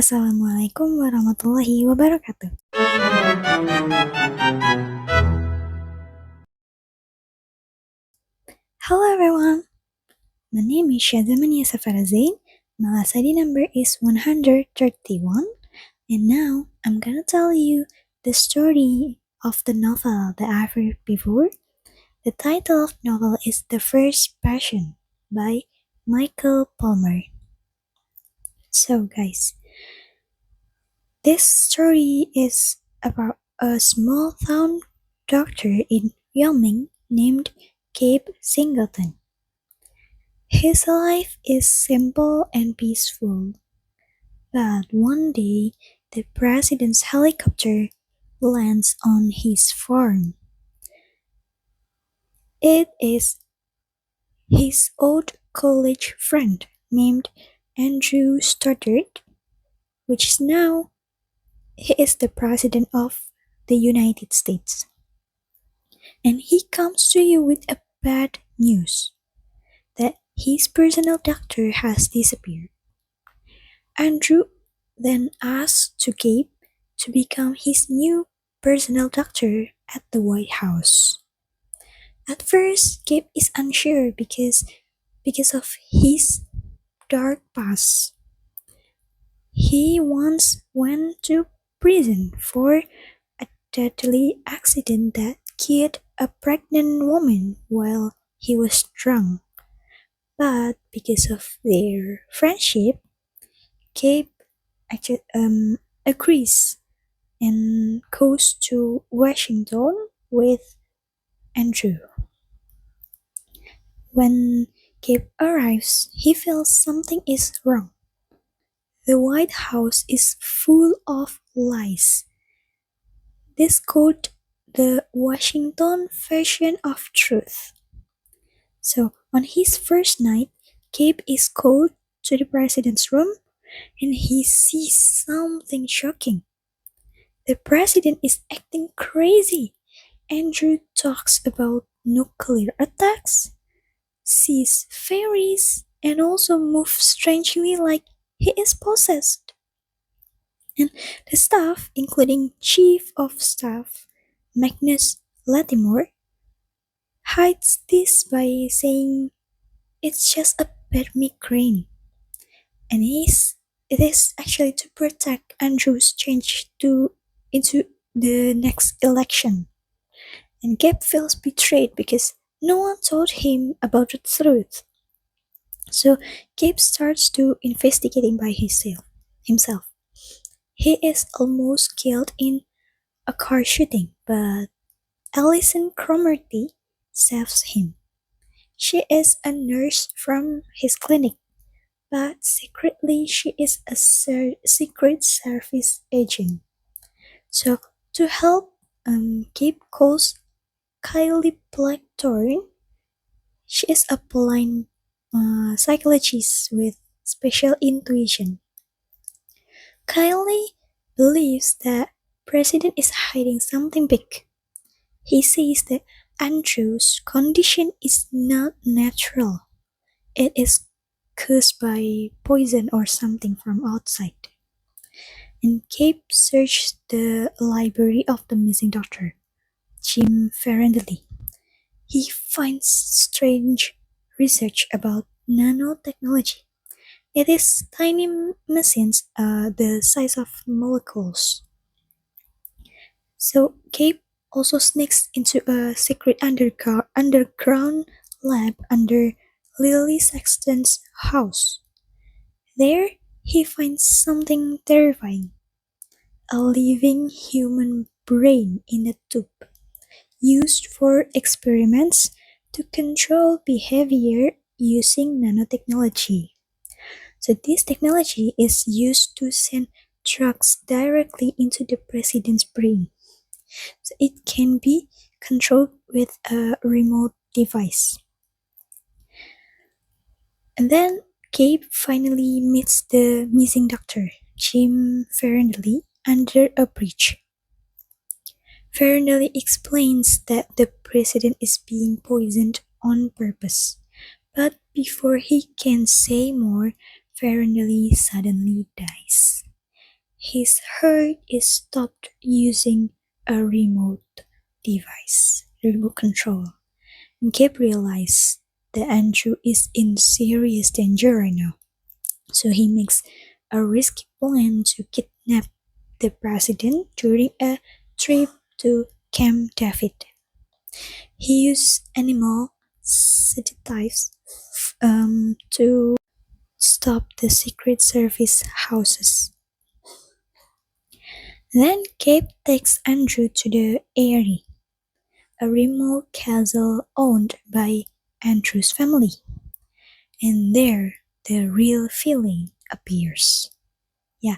Assalamualaikum warahmatullahi wabarakatuh. Hello everyone, my name is Syahzamaniah Safaraz Zein, my last ID number is 131, and now I'm gonna tell you the story of the novel that I've read before. The title of the novel is The First Passion by Michael Palmer. So guys, this story is about a small town doctor in Wyoming named Gabe Singleton. His life is simple and peaceful, but one day the president's helicopter lands on his farm. It is his old college friend named Andrew Stoddard, which is now he is the president of the United States. And he comes to you with a bad news that his personal doctor has disappeared. Andrew then asks to Gabe to become his new personal doctor at the White House. At first, Gabe is unsure because of his dark past. He once went to prison for a deadly accident that killed a pregnant woman while he was drunk. But because of their friendship, Gabe agrees and goes to Washington with Andrew. When Gabe arrives, he feels something is wrong. The White House is full of lies. This called the Washington version of truth. So on his first night, Gabe is called to the president's room and he sees something shocking. The president is acting crazy. Andrew talks about nuclear attacks, sees fairies, and also moves strangely like he is possessed. And the staff, including Chief of Staff Magnus Lattimore, hides this by saying it's just a bad migraine. And it is actually to protect Andrew's change into the next election. And Gabe feels betrayed because no one told him about the truth. So Gabe starts to investigating by himself. He is almost killed in a car shooting, but Alison Cromarty saves him. She is a nurse from his clinic, but secretly she is a Secret Service agent. So to help, Gabe calls Kylie Blackthorne. She is a blind psychologist with special intuition. Kylie believes that President is hiding something big. He says that Andrew's condition is not natural. It is caused by poison or something from outside. And Gabe searched the library of the missing doctor, Jim Ferrandoli. He finds strange research about nanotechnology. It is tiny machines the size of molecules. So Gabe also sneaks into a secret underground lab under Lily Sexton's house. There, he finds something terrifying. A living human brain in a tube, used for experiments to control behavior using nanotechnology. So this technology is used to send drugs directly into the president's brain. So it can be controlled with a remote device. And then Gabe finally meets the missing doctor, Jim Ferrandoli, under a bridge. Ferrandoli explains that the president is being poisoned on purpose. But before he can say more, Ferrandoli suddenly dies. his heart is stopped using a remote control. And Gabe realizes that Andrew is in serious danger right now. So he makes a risky plan to kidnap the president during a trip to Camp David. He used animal sedatives to stop the Secret Service houses. Then Gabe takes Andrew to the Eyrie, a remote castle owned by Andrew's family. And there, the real feeling appears. Yeah,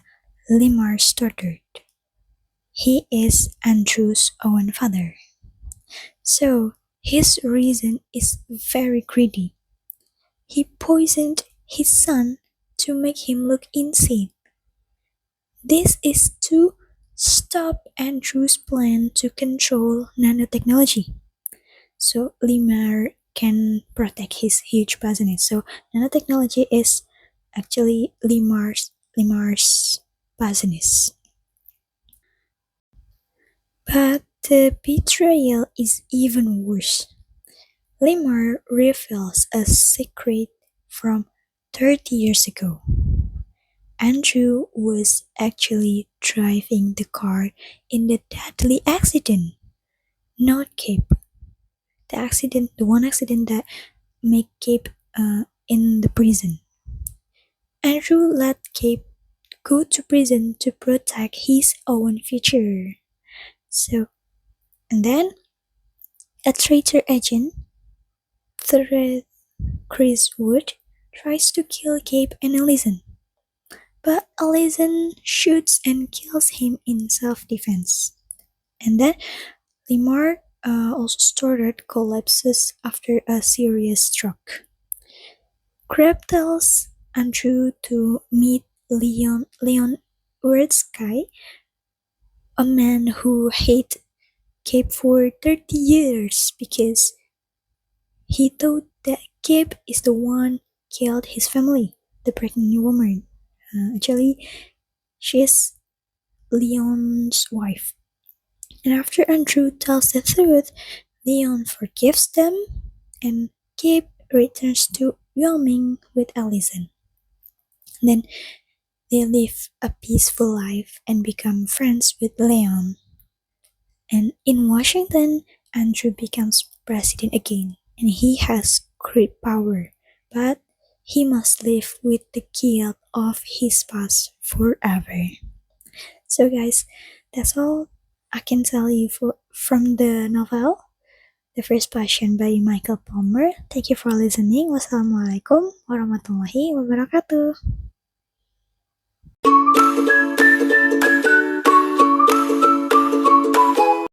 Limar Stoddard. He is Andrew's own father. So, his reason is very greedy. He poisoned his son to make him look insane. This is to stop Andrew's plan to control nanotechnology. So Limar can protect his huge business. So nanotechnology is actually Limar's business. But the betrayal is even worse. Limar reveals a secret from 30 years ago. Andrew was actually driving the car in the deadly accident, not Cape. The one accident that made Cape in the prison. Andrew let Cape go to prison to protect his own future. So, and then a traitor agent, threat Chris Wood, tries to kill Cape and Allison. But Allison shoots and kills him in self-defense. And then Limar also Stoddard collapses after a serious stroke. Crab tells Andrew to meet Leon Wertsky, a man who hated Cape for 30 years because he thought that Cape is the one killed his family, the pregnant woman. Actually, she is Leon's wife. And after Andrew tells the truth, Leon forgives them and Cape returns to Wyoming with Allison. Then they live a peaceful life and become friends with Leon. And in Washington, Andrew becomes president again, and he has great power, but he must live with the guilt of his past forever. So, guys, that's all I can tell you from the novel, The First Passion by Michael Palmer. Thank you for listening. Wassalamualaikum warahmatullahi wabarakatuh.